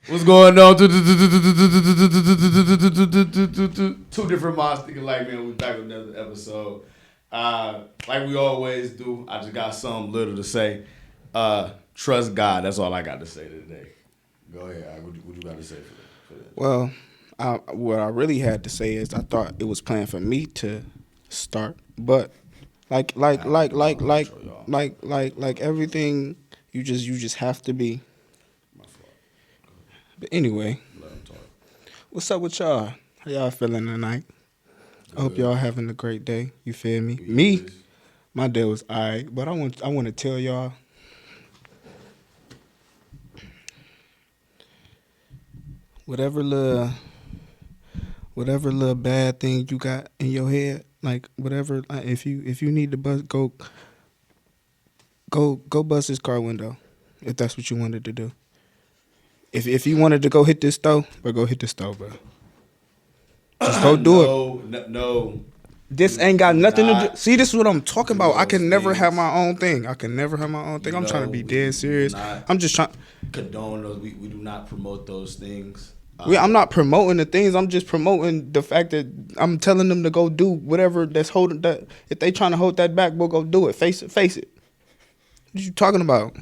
What's going on? Two different minds thinking like man. We back with another episode. Like we always do. I just got something little to say. Trust God. That's all I got to say today. Go ahead. What you got to say for that? Well, what I really had to say is I thought it was planned for me to start, but like everything, you just have to be. My fault. But anyway, Let him talk. what's up with y'all? How y'all feeling tonight? I hope y'all having a great day. You feel me? Me, my day was alright, but I want to tell y'all. Whatever little bad thing you got in your head, like whatever, if you need to go bust his car window, if that's what you wanted to do. If you wanted to go hit this stove, but go hit the stove, bro. Just go do it. No. This ain't got nothing to do. See, this is what I'm talking about. I can never things. have my own thing. I'm trying to be dead serious. I'm just trying. Condone those. We do not promote those things. I'm not promoting the things. I'm just promoting the fact that I'm telling them to go do whatever that's holding that. If they trying to hold that back, we'll go do it. Face it. What you talking about?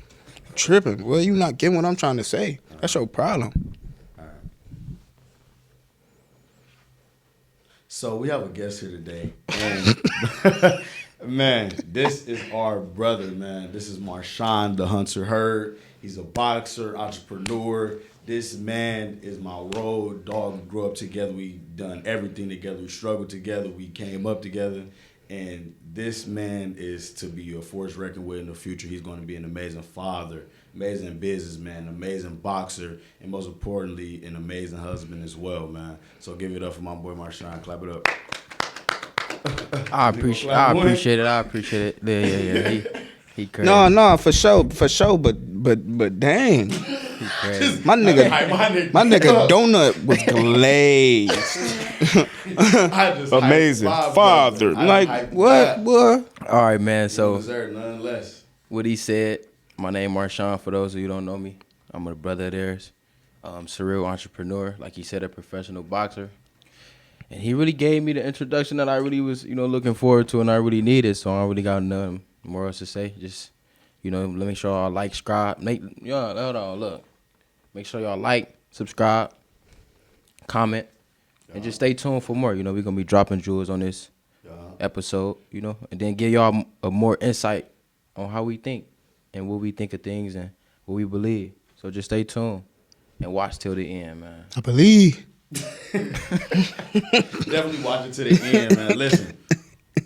Tripping. Well, you not getting what I'm trying to say. That's your problem. All right. So we have a guest here today, and man, this is our brother. Man, this is Marshaun, the Hunter Herd. He's a boxer, entrepreneur. This man is my road dog. We grew up together. We done everything together. We struggled together. We came up together. And this man is to be a force reckoned with in the future. He's going to be an amazing father, amazing businessman, amazing boxer, and most importantly, an amazing husband as well, man. So give it up for my boy Marshaun. Clap it up. I appreciate it. I appreciate it. Yeah. He crazy. No, for sure. But dang. He crazy. My nigga donut was glazed. Amazing father. Like what, boy? All right, man. So deserve none less. what he said. My name Marshaun. For those of you who don't know me, I'm a brother of theirs. Surreal entrepreneur, like he said, a professional boxer. And he really gave me the introduction that I really was, looking forward to and I really needed. So I don't really got nothing more else to say. Just, let me make sure y'all like, subscribe. Hold on, look. Make sure y'all like, subscribe, comment, and just stay tuned for more. We're going to be dropping jewels on this episode, and then give y'all a more insight on how we think and what we think of things and what we believe. So just stay tuned and watch till the end, man. I believe. Definitely watch it to the end, man. Listen,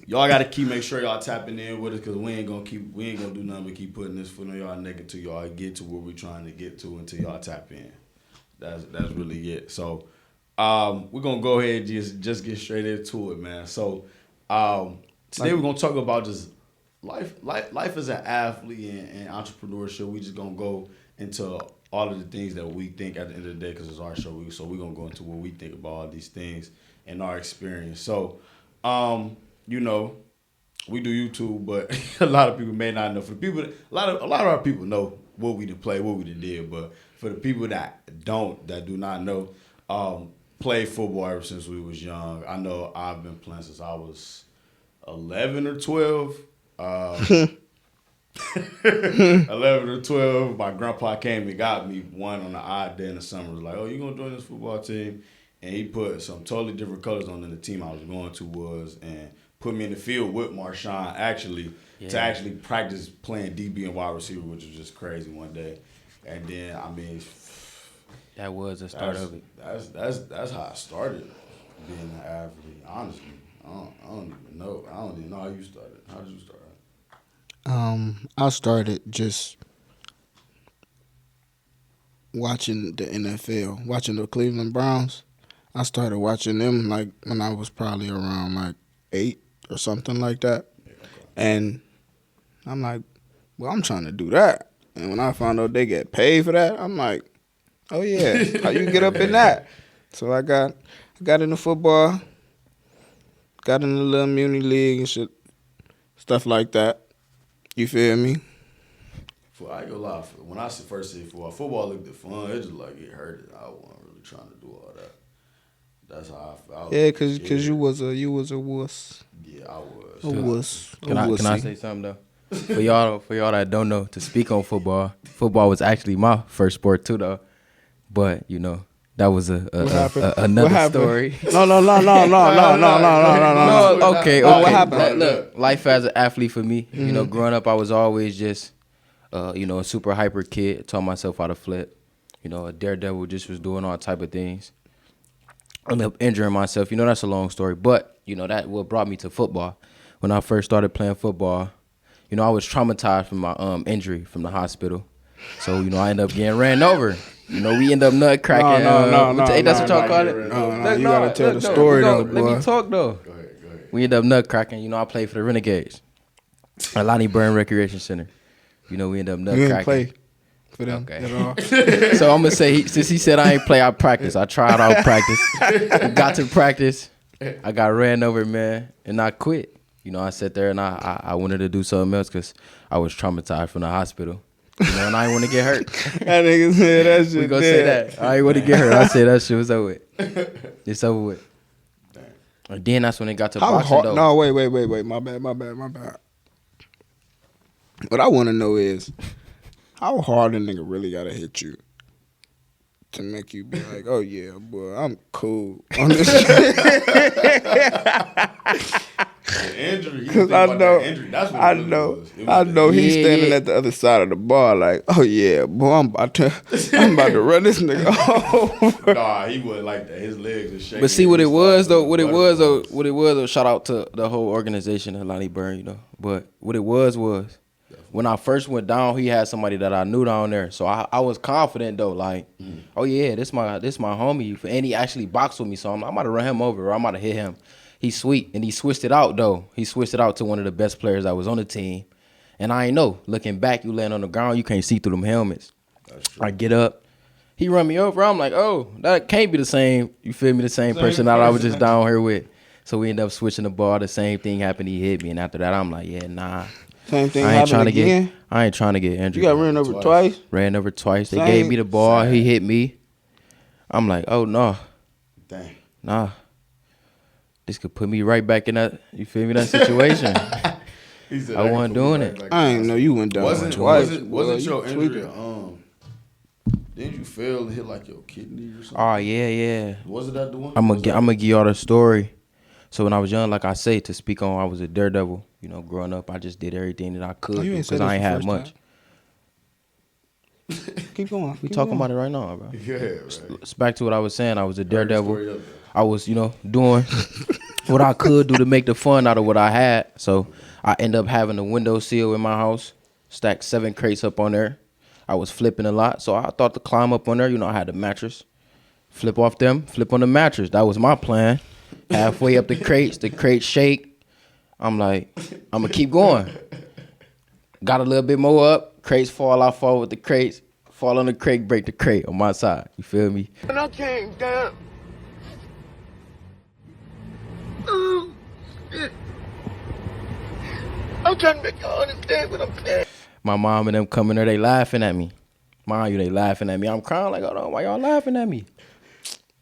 y'all got to make sure y'all tapping in with us because we ain't gonna do nothing but keep putting this foot on y'all neck until y'all get to where we trying to get to until y'all tap in. That's really it. So we're gonna go ahead and just get straight into it, man. So today we're gonna talk about just life as an athlete and entrepreneurship. We just gonna go into all of the things that we think at the end of the day because it's our show. So we're going to go into what we think about all these things and our experience. So, we do YouTube, but a lot of people may not know. For the people, a lot of our people know what we did play, what we did. But for the people that do not know, played football ever since we was young. I know I've been playing since I was 11 or 12. 11 or 12, my grandpa came and got me one on the odd day in the summer. Was like, oh, you gonna join this football team? And he put some totally different colors on than the team I was going to was, and put me in the field with Marshaun to actually practice playing DB and wide receiver, which was just crazy one day. And then that was the start of it. That's how I started being an athlete. Honestly, I don't even know. I don't even know how you started. How did you start? I started just watching the NFL, watching the Cleveland Browns. I started watching them like when I was probably around like 8 or something like that. And I'm like, well, I'm trying to do that. And when I found out they get paid for that, I'm like, oh yeah, how you get up in that? So I got into football, got in the little muni league and shit, stuff like that. You feel me? I ain't gonna lie. When I first see football looked fun. It just like it hurted. I wasn't really trying to do all that. That's how I felt. Yeah, cause you was a wuss. Yeah, I was. A wuss. Can I say something though? For y'all that don't know, to speak on football was actually my first sport too though. But you know, that was another story. No. Okay. What happened? Look, life as an athlete for me, you know, growing up I was always just you know, a super hyper kid, taught myself how to flip. You know, a daredevil, just was doing all type of things. I ended up injuring myself. You know, that's a long story. But, you know, that what brought me to football. When I first started playing football, you know, I was traumatized from my injury from the hospital. So, you know, I ended up getting ran over. You know, we end up nut cracking. That's what y'all call it? No, you gotta tell the story though, boy. Let me talk though. Go ahead. We end up nut cracking. You know, I played for the Renegades at Lonnie Burn Recreation Center. You know, we end up nut cracking. You didn't play for them Okay. at all. So I'm gonna say, since he said I ain't play, I practice. I tried out practice. Got to practice. I got ran over, man, and I quit. You know, I sat there and I wanted to do something else because I was traumatized from the hospital. You know, and I didn't want to get hurt. That nigga said that shit. We gonna say that. I ain't want to get hurt. I said that shit was over with. It's over with. And then that's when it got to How boxing hard? though. No, wait. My bad. What I want to know is how hard a nigga really gotta hit you to make you be like, oh yeah, boy, I'm cool on this shit. The injury. Because I know, That's what I it really know, was. It was I the know he's Yeah, standing yeah. at the other side of the bar like, oh yeah, boy, I'm about to run this nigga over. Nah, he wasn't like that. His legs were shaking. But see what it was though. Shout out to the whole organization of Lonnie Burn, you know. But what it was when I first went down, he had somebody that I knew down there, so I was confident though, like, oh yeah, this my homie, and he actually boxed with me, so I'm about to run him over or I'm about to hit him. He's sweet, and he switched it out though. He switched it out to one of the best players that was on the team, and I ain't know. Looking back, you land on the ground, you can't see through them helmets. That's true. I get up. He run me over. I'm like, oh, that can't be the same. You feel me? The same person that I was just down here with. So we end up switching the ball. The same thing happened. He hit me, and after that, I'm like, yeah, nah. Same thing I ain't trying happened to again. get. I ain't trying to get injured. You got ran over twice. Ran over twice. They Same. gave me the ball. He hit me. I'm like, oh no, Dang. nah. This could put me right back in that. You feel me? That situation. He said, I wasn't doing it. I ain't know you went down Wasn't twice. wasn't your you injury? tweaking. Didn't you fail and hit like your kidney or something? Oh yeah. Wasn't that the one? I'm gonna give y'all the story. So when I was young, like I say, to speak on, I was a daredevil. You know, growing up, I just did everything that I could Oh, you ain't said because I this ain't the had first much. Keep going. We talking about it right now, bro. Yeah, right. It's back to what I was saying. I was a Story daredevil. up there. I was, you know, doing what I could do to make the fun out of what I had. So I end up having a windowsill in my house, stacked 7 crates up on there. I was flipping a lot, so I thought to climb up on there. You know, I had the mattress. Flip off them, flip on the mattress. That was my plan. Halfway up the crates shake. I'm like, I'm going to keep going. Got a little bit more up. Crates fall, I fall with the crates. Fall on the crate, break the crate on my side. You feel me? When I came down, I'm trying to make y'all understand what I'm saying. My mom and them coming there, they laughing at me. Mind you, they laughing at me. I'm crying like, hold on, why y'all laughing at me?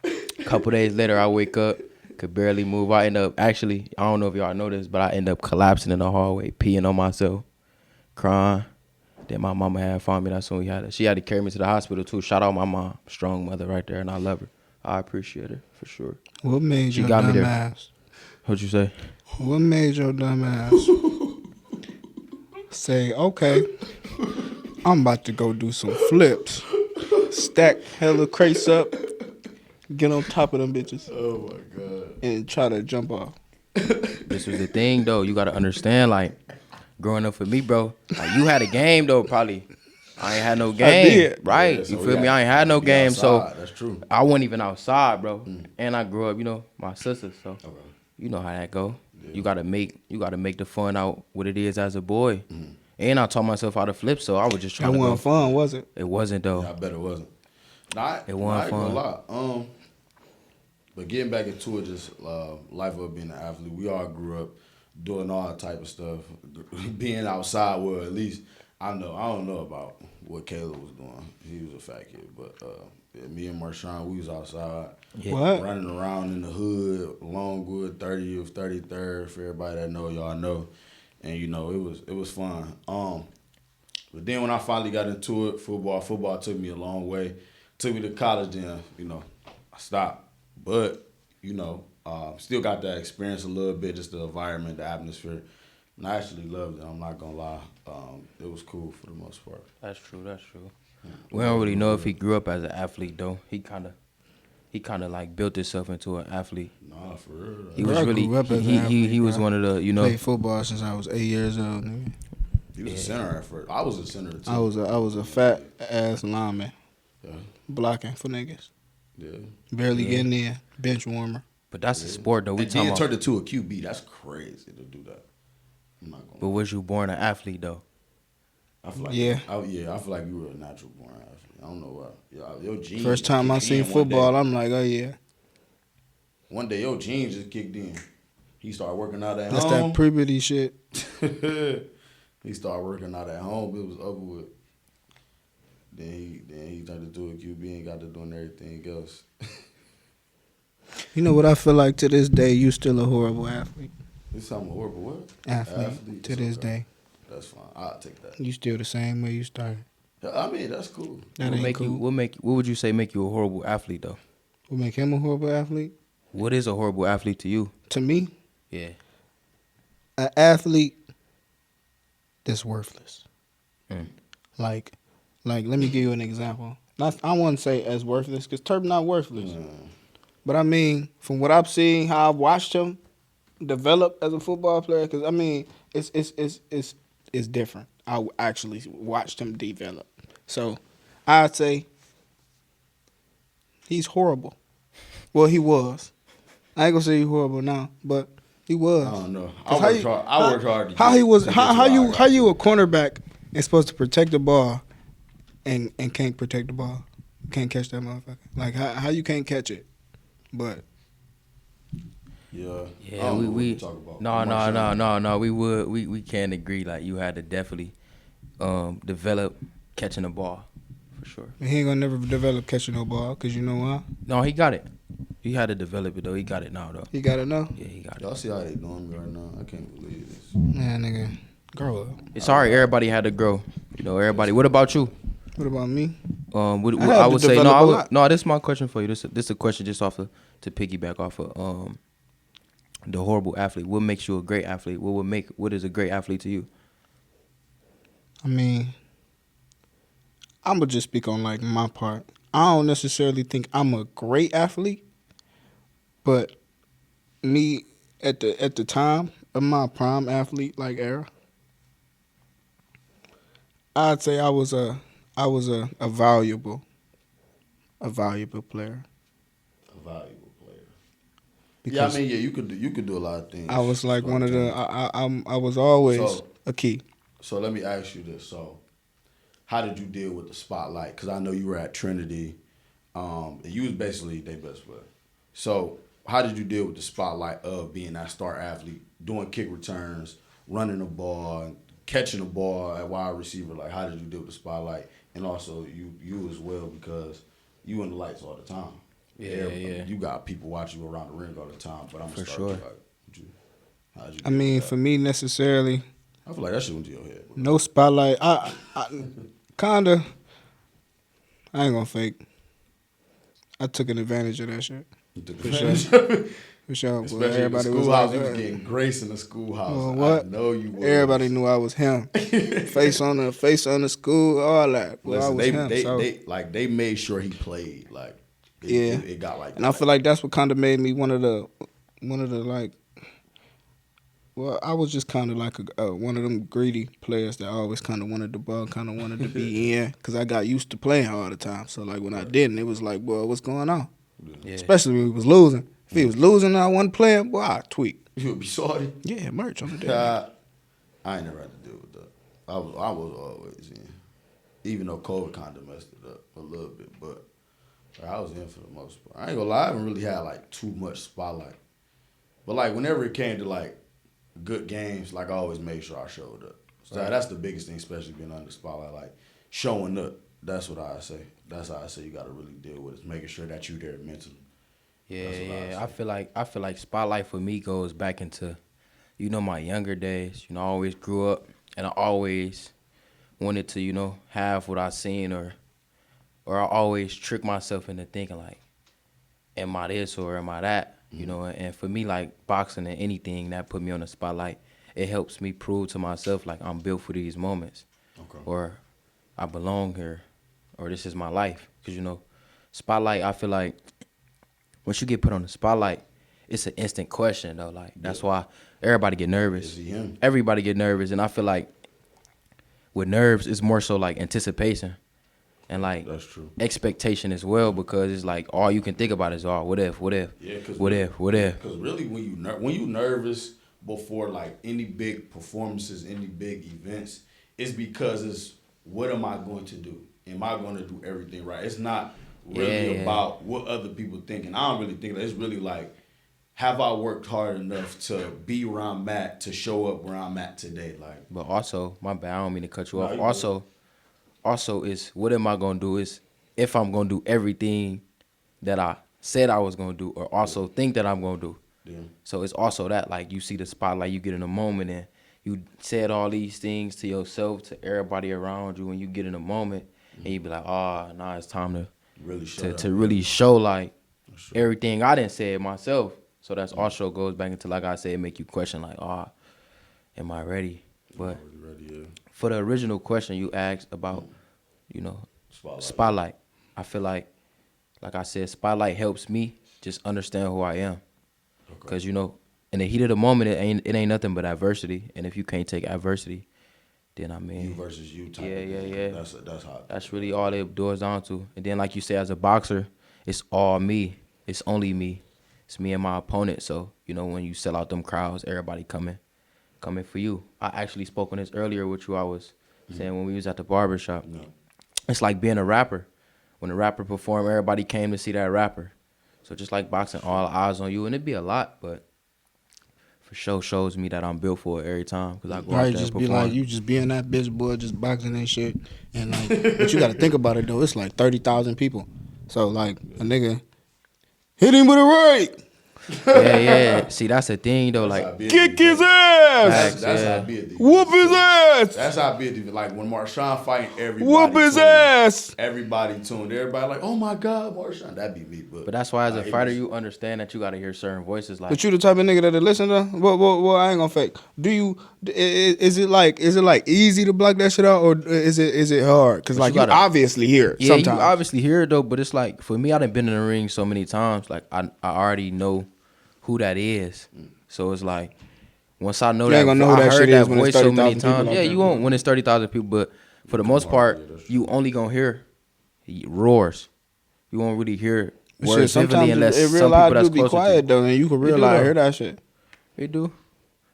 A couple days later, I wake up, could barely move. I end up, actually, I don't know if y'all know this, but I end up collapsing in the hallway, peeing on myself, crying. Then my mama had found me. That's when we had her. She had to carry me to the hospital, too. Shout out my mom. Strong mother right there, and I love her. I appreciate her, for sure. What made She your got me dumb there. ass? What'd you say? What made your dumb ass say, okay, I'm about to go do some flips, stack hella crates up, get on top of them bitches, Oh my god. and try to jump off? This was the thing, though. You got to understand, like, growing up for me, bro, like, you had a game, though, probably. I ain't had no game. did. Right. Yeah, so you we feel me? got- I ain't had no be game, outside. so That's true. I wasn't even outside, bro. And I grew up, you know, my sister, so Okay. you know how that go. You gotta make the fun out what it is as a boy. And I taught myself how to flip, so I was just That trying to go. wasn't fun, was it? It wasn't though. I bet it wasn't. Not, It wasn't I ain't gonna fun. lie. But getting back into it, just life of being an athlete, we all grew up doing all type of stuff, being outside. Well, at least I don't know about what Caleb was doing. He was a fat kid, but yeah, me and Marshaun, we was outside Yeah. What? running around in the hood, Longwood, 30th, 33rd. For everybody that know, y'all know, and it was fun. But then when I finally got into it, football took me a long way. Took me to college, then I stopped. But still got that experience a little bit, just the environment, the atmosphere. And I actually loved it. I'm not gonna lie. It was cool for the most part. That's true. We don't really know if he grew up as an athlete though. He kind of like built himself into an athlete. Nah, for real. He Bro, was I really grew up as an he athlete, was bro. one of the Played football since I was 8 years old. Nigga. He was a center at first. I was a center too. I was a fat ass lineman, Yeah. blocking for niggas, Yeah. barely Yeah. getting in, bench warmer. But that's a sport though. We And talking then about. turned into a QB. That's crazy to do that. I'm not gonna. But was you born an athlete though? I feel like Yeah. I feel like you were a natural born athlete. I don't know why. Your genes. First just time I kicked seen in one football, day. I'm like, oh yeah, One day your genes just kicked in. He started working out at that's home. that puberty shit. He started working out at home. It was over with. Then he turned into a QB and got to doing everything else. You know what I feel like to this day? You still a horrible athlete. It's something horrible. What? Athlete to It's this okay. day. That's fine. I'll take that. You still the same way you started. I mean, that's cool. That ain't cool. What would you say make you a horrible athlete though? What make him a horrible athlete? What is a horrible athlete to you? To me, Yeah. an athlete that's worthless. Mm. Like, let me give you an example. I wouldn't say as worthless because Turp not worthless. But I mean, from what I've seen, how I've watched him develop as a football player, because I mean, it's different. I actually watched him develop. So I'd say he's horrible. Well, he was. I ain't gonna say he's horrible now, but he was. I don't know. 'Cause I worked hard. How he was? to get How to where I you? got How to. you a cornerback and supposed to protect the ball, and can't protect the ball, can't catch that motherfucker. Like how you can't catch it, but Yeah. I Yeah, don't know what we to talk about. no. We can't agree. Like you had to definitely develop catching the ball for sure. he ain't gonna never develop catching no ball because you know why? No, he got it. He had to develop it though. He got it now though. He gotta know. Yeah, he got it. Y'all see how they doing me right now? I can't believe this. Man, nigga, grow up. It's alright. Everybody had to grow. Everybody. What about you? What about me? What, I had I to would say develop a lot. no. This is my question for you. This is a question just off of to piggyback off of the horrible athlete. What makes you a great athlete? What is a great athlete to you? I mean, I'm gonna just speak on like my part. I don't necessarily think I'm a great athlete, but me at the time of my prime athlete like era, I'd say I was a valuable player. A valuable player. Because Yeah, I mean, you could do a lot of things. I was like one of the Spontaneous. I was always So- a key. So let me ask you this. So, how did you deal with the spotlight? Because I know you were at Trinity, and you was basically their best player. So, how did you deal with the spotlight of being that star athlete, doing kick returns, running the ball, catching the ball at wide receiver? Like, how did you deal with the spotlight? And also, you as well, because you in the lights all the time. Yeah. You got people watching you around the ring all the time. But I'm For gonna start sure. with, like, how'd you I deal mean, with for that? me necessarily, I feel like that shit went to your head. Bro. no spotlight. I kinda. I ain't gonna fake. I took an advantage of that shit. You took For advantage sure. of it. For sure. Boy, Especially in the everybody was schoolhouse, like, you was getting grace in the schoolhouse. well, what? I know you was. everybody knew I was him. face on the school, all that. Well, I Listen, was him. So. they made sure he played. Like, Yeah. it got like. And I feel like that's what kind of made me one of the like. Well, I was just kind of like one of them greedy players that always kind of wanted the ball, kind of wanted to be in, because I got used to playing all the time. So like when I didn't, it was like, boy, what's going on? Yeah. Especially when we was losing. If he was losing and I wasn't playing, boy, I tweak. you would be sorry. Yeah, merch on the day. I ain't never had to deal with that. I was always in, even though COVID kind of messed it up a little bit, but I was in for the most part. I ain't gonna lie, I haven't really had like too much spotlight, but like whenever it came to like good games, like I always made sure I showed up. So that's the biggest thing, especially being under the spotlight, like showing up. That's what I say. That's how I say you got to really deal with it. Making sure that you there mentally. Yeah. I feel like spotlight for me goes back into, my younger days. I always grew up and I always wanted to, have what I seen or I always trick myself into thinking like, am I this or am I that? And for me, like boxing and anything that put me on the spotlight, it helps me prove to myself like I'm built for these moments, or I belong here, or this is my life. Because spotlight, I feel like once you get put on the spotlight, it's an instant question though. Like that's why everybody get nervous. Is he him? Everybody get nervous, and I feel like with nerves, it's more so like anticipation. And like That's true. expectation as well, because it's like all you can think about is what if. Yeah, What if. Because really, when you nervous before like any big performances, any big events, it's because it's what am I going to do? Am I going to do everything right? It's not really about what other people think, and I don't really think that. It's really like, have I worked hard enough to be where I'm at, to show up where I'm at today? Like, But also, my bad, I don't mean to cut you No, off. you Also is what am I gonna do? Is if I'm gonna do everything that I said I was gonna do, or also think that I'm gonna do. yeah. So it's also that, like, you see the spotlight, you get in a moment, and you said all these things to yourself, to everybody around you, and you get in a moment, and you be like, nah, it's time to Really show to really show like everything I didn't say it myself. So that's also goes back into, like I said, make you question like, am I ready? But Really, for the original question you asked about, spotlight, I feel like I said, spotlight helps me just understand who I am. Because, in the heat of the moment, it ain't nothing but adversity. And if you can't take adversity, then I mean, you versus you type. Yeah. That's how. That's really all it boils down to. And then, like you say, as a boxer, it's all me. It's only me. It's me and my opponent. So, when you sell out them crowds, everybody coming for you. I actually spoke on this earlier with you. I was saying when we was at the barbershop. No. It's like being a rapper. When a rapper performed, everybody came to see that rapper. So just like boxing, all eyes on you. And it'd be a lot, but for sure shows me that I'm built for it every time. Because I go out there just and be perform. like, you just being that bitch boy, just boxing and shit. And like, but you got to think about it though. It's like 30,000 people. So like a nigga hit him with a right. Yeah. See, that's the thing though. Like, Kick his ass. That's how big. Whoop his ass. That's how big. Like when Marshaun fighting, everybody. Whoop his tuned. ass. Everybody tuned. Everybody like, oh my God, Marshaun. That'd be me. But that's why as a like, fighter, you understand that you got to hear certain voices. Like, But you the type of nigga that'll listen to. Well, I ain't gonna fake. Is it like easy to block that shit out, or is it hard? Because like you obviously hear it sometimes. You obviously hear it though. But it's like, for me, I done been in the ring so many times. Like I already know who that is. So it's like, once I know that, I heard that voice so many times. Yeah, you won't when it's 30,000 people, but for the most part, you only gonna hear roars. You won't really hear words vividly unless some people that's close to you. Be quiet though, and you can really hear that shit. They do.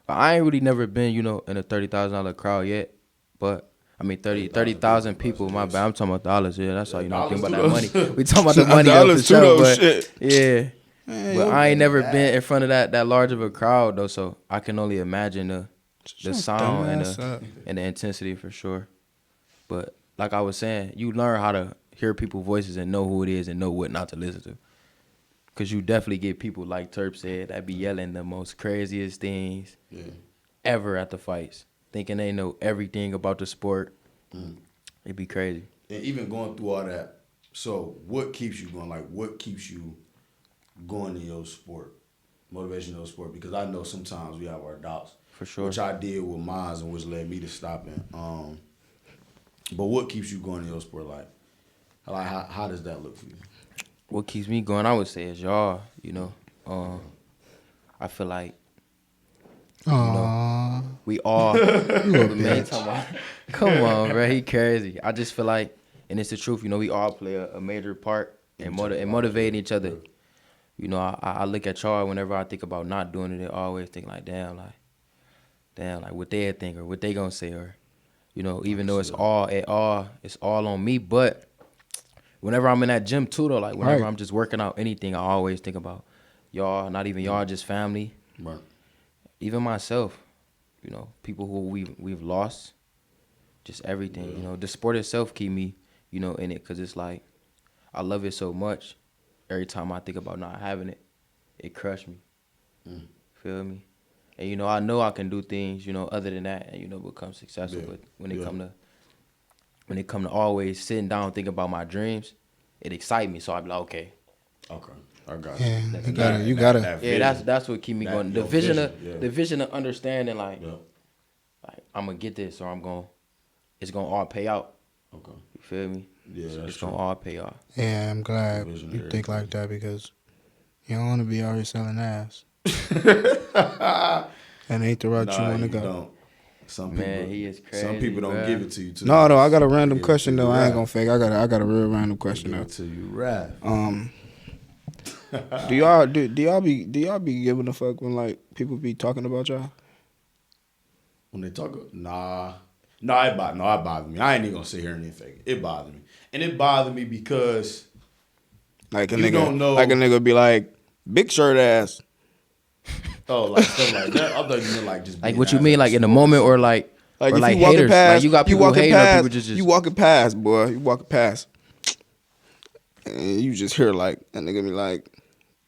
But I ain't really never been, in a $30,000 crowd yet. But I mean, 30,000 people. My bad. I'm talking about dollars. Yeah, that's how I'm thinking about that money. We talking about the money though, for sure. But yeah. Man, but I ain't never been in front of that large of a crowd though, so I can only imagine the sound and the intensity for sure. But like I was saying, you learn how to hear people's voices and know who it is and know what not to listen to. Cause you definitely get people like Terp said that be yelling the most craziest things ever at the fights, thinking they know everything about the sport. It'd be crazy. And even going through all that, so what keeps you going? Like what keeps you going in your sport, motivation in your sport? Because I know sometimes we have our doubts. For sure. Which I did with mine and which led me to stopping. But what keeps you going in your sport? Like how does that look for you? What keeps me going, I would say, is y'all, I feel like, we all, man, come on, bro, he crazy. I just feel like, and it's the truth, we all play a major part in motivating each other. I look at y'all whenever I think about not doing it, I always think like, damn, like what they think or what they gonna say, or, even though it's all on me. But whenever I'm in that gym too, though, like whenever I'm just working out anything, I always think about y'all, not even y'all, just family. Right. Even myself, people who we've lost, just everything. You know, the sport itself keep me, you know, in it because it's like I love it so much. Every time I think about not having it, it crushed me. Feel me? And you know I can do things, you know, other than that, and you know become successful. Yeah. But when it come to always sitting down thinking about my dreams, it excites me. So I be like, okay. Okay, I got Yeah, you. you gotta. That Yeah, vision. that's what keep me That- going. your vision, yeah. The vision of understanding like Yeah. I'm gonna get this or it's gonna all pay out. Okay. You feel me? Yeah, that's It's true. gonna all pay off. Yeah, I'm glad Visionary. you think like that because you don't want to be out here selling ass. And ain't the route you Nah, want to you go. don't. Some Man, people, he is Some crazy, people don't bruh. give it to you too. No, I got a They random give it question to though. you I ain't rap. gonna fake. I got a real random They question give though. it to you rap. Do y'all be giving a fuck when like people be talking about y'all? When they talk, it bothered me. I ain't even gonna sit here and fake it. It bothered me, and it bothered me because Like a You nigga, don't know- like a nigga be like, big shirt ass. like stuff like that. I thought you meant like just Like being what you ass mean, at like in the store moment, or something. like Like or if like you walking haters. past, Like you got people walking hating on past, people just you walking past, boy. You walking past, and you just hear like a nigga be like,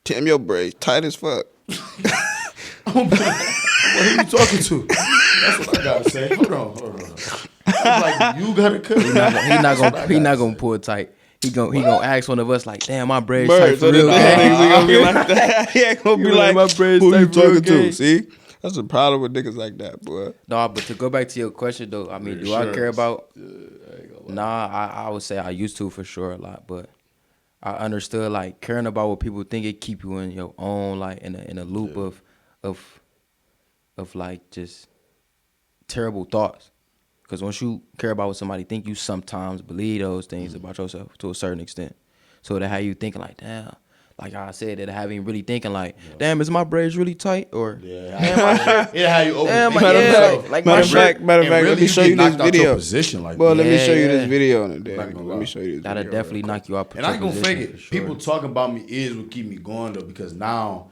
"Damn, your braids tight as fuck." What are you talking to? That's what I gotta say. Hold on. I'm like, you gotta cut. he not gonna pull it tight. He gonna ask one of us like, damn, my braids tight Bird, for so real. then gang." niggas gonna be like that. He ain't gonna be You like, my braids "Who tight you for real, talking to?" gang? See, that's the problem with niggas like that, boy. No, but to go back to your question though, I mean, do I care about? Nah, I would say I used to for sure a lot, but I understood like caring about what people think. It keep you in your own like in a loop of like just terrible thoughts. Because once you care about what somebody think, you sometimes believe those things about yourself to a certain extent. So that have you thinking like, damn, like I said, that have you really thinking like, damn, is my braids really tight? Or damn, my shirt. Yeah, how you Damn, overthink like, yeah, yourself. like Matter my of shirt. fact, let me show you this knocked out your video. position like Well, that. let me show you Yeah, this yeah. video on it. Not Let gonna me lie. show you this That'll video. definitely knock you out. And I ain't gonna fake it. for sure. People talking about me is what keep me going though, because now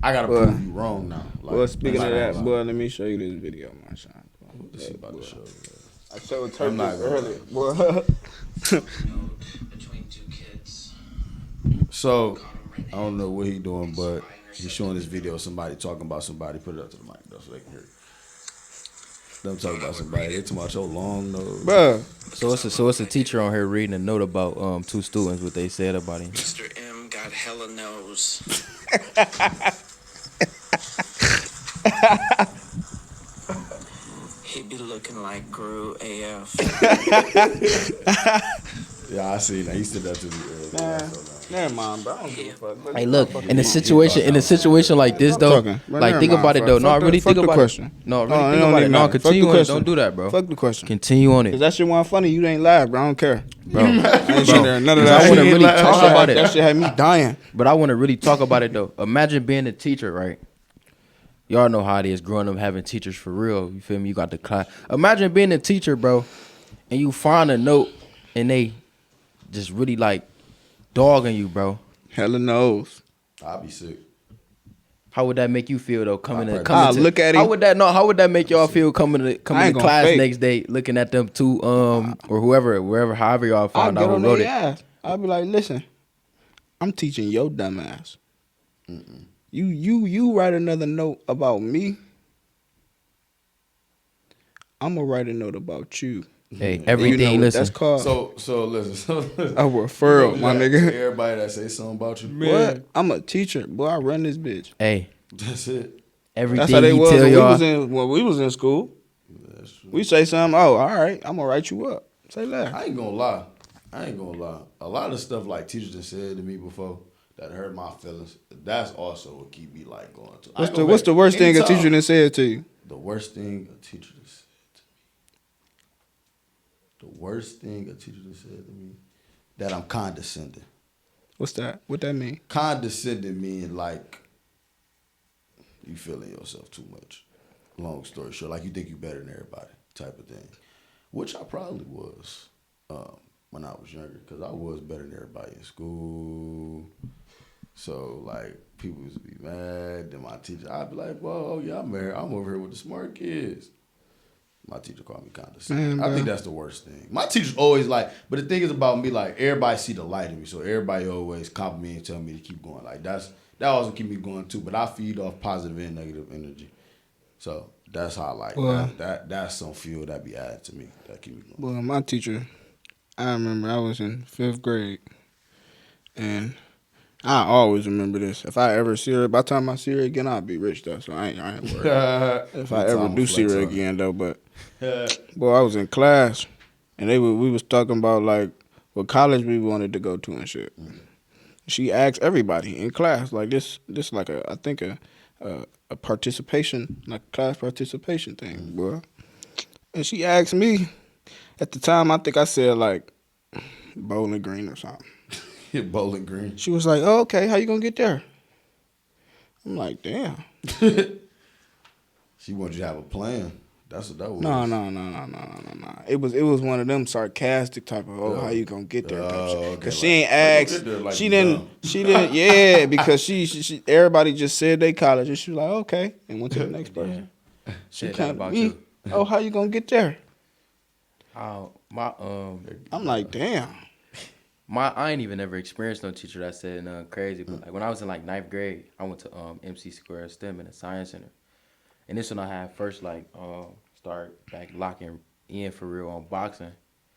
I gotta Well, prove you wrong now. Like, Well, speaking I'm of not that, gonna boy, lie. let me show you this video, Marshaun. Let's see about the show. I showed I'm not Turkish gonna earlier, boy. Between two kids. So I don't know what he doing, but he's showing this video of somebody talking about somebody. Put it up to the mic though, so they can hear it. Them talking about somebody. They talking about your long nose. Bruh, So it's a teacher on here reading a note about two students, what they said about him. Mr. M got hella nose. He be looking like Gru AF. Yeah, I see that. He said that to me earlier. never mind, bro. I don't give a fuck. But Hey, look, in a situation like this though, talking. But like never think mind, about it bro. though. No, I Fuck the- really fuck think the about question. it. No, really No, it think don't about it. even No, matter. Fuck the continue on it. question. Don't do that, bro. Fuck the question. Continue on Cause it, that shit wasn't funny. You ain't live, bro. I don't care. bro. I ain't seen there none of Cause that. I wanna shit. really talk about That it. shit had me dying. But I want to really talk about it though. Imagine being a teacher, right? Y'all know how it is growing up having teachers for real. You feel me? You got the class. Imagine being a teacher, bro, and you find a note and they just really like dogging you, bro. Hella knows. I'll be sick. How would that make you feel though? I'll I'll look at How him. would that make y'all feel coming to I ain't to gonna class fake. next day, looking at them two or whoever, however y'all I'll found get out who on wrote their it. ass. I'll be like, listen, I'm teaching your dumb ass. You write another note about me. I'm gonna write a note about you. Hey, You everything. know what Listen, that's called? So listen. A referral, my nigga. Everybody that say something about you, What? I'm a teacher, boy. I run this bitch. hey, that's it. everything That's how they he was tell y'all. when we was in school. We say something. Oh, all right. I'm gonna write you up. Say that. I ain't gonna lie. A lot of stuff like teachers have said to me before that hurt my feelings. That's also what keep me like going to. What's the worst thing a Anytime- teacher done said to you? The worst thing a teacher done said to me. The worst thing a teacher done said to me. That I'm condescending. What's that? What that mean? Condescending mean like you feeling yourself too much. Long story short, like you think you better than everybody type of thing. Which I probably was when I was younger, because I was better than everybody in school. So like people used to be mad. Then my teacher, I'd be like, "Well, oh yeah, I'm over here with the smart kids." My teacher called me condescending. Man, I think bro. that's the worst thing. My teacher's always like, but the thing is about me, like everybody see the light in me, so everybody always compliment me and tell me to keep going. Like that also keep me going too. But I feed off positive and negative energy, so that's how I like Well- that's some fuel that be added to me that keep me going. Well, my teacher, I remember I was in 5th grade, and I always remember this. If I ever see her, by the time I see her again, I'll be rich though, so I ain't worried. If I ever do see her again though, but boy, I was in class, and we was talking about like what college we wanted to go to and shit. She asked everybody in class like this like I think a participation, like class participation thing, boy. And she asked me at the time. I think I said like Bowling Green or something. Bowling Green. She was like, "Oh, okay, how you gonna get there?" I'm like, "Damn." She wanted you to have a plan. That's what that was. No. It was one of them sarcastic type of, "Oh, how you gonna get there?" type shit. okay, Cause she like, ain't how you asked. gonna get there like She you didn't. dumb? She didn't. Yeah, because she everybody just said they college, and she was like, "Okay," and went to the next person. She Said that came to about me. you. Oh, how you gonna get there? My I'm like, damn. I ain't even ever experienced no teacher that said nothing crazy. But like when I was in like 9th grade, I went to MC Square STEM in the Science Center, and this when I had first like start back locking in for real on boxing.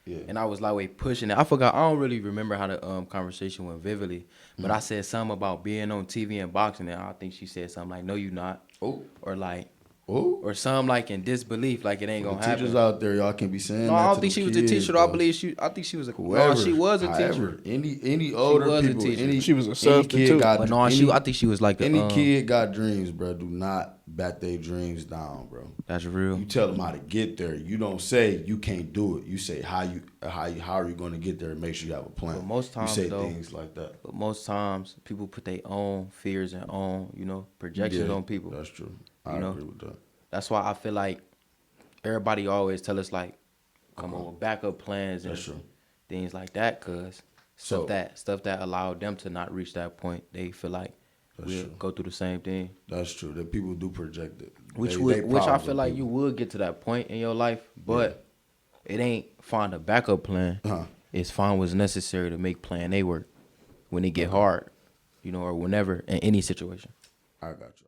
Yeah. And I was like, wait, pushing it. I forgot. I don't really remember how the conversation went vividly, but I said something about being on TV and boxing, and I think she said something like, "No, you not," or like, or something like in disbelief, like it ain't gonna happen. Teachers out there, y'all can be saying No, that I don't to think the she was a kids, teacher. bro. I think she was a. Whoever, No, she was a however, teacher. Any older was a people, teacher. She was a any substitute. kid got, But no, I think she was like the. any kid got dreams, bro. Do not back their dreams down, bro. That's real. You tell them how to get there. You don't say you can't do it. You say how are you going to get there and make sure you have a plan. But most times, you say though, things like that. But most times, people put their own fears and own, projections on people. That's true. I You know? agree with that. That's why I feel like everybody always tell us like, come on with backup plans and That's true. things like that, cause So- stuff that allowed them to not reach that point, they feel like we'll true. go through the same thing. That's true. That people do project it. Which They I problems feel are like people. you would get to that point in your life, but it ain't find a backup plan. Uh-huh. It's find what's necessary to make plan A work when it get hard, or whenever in any situation. I got you.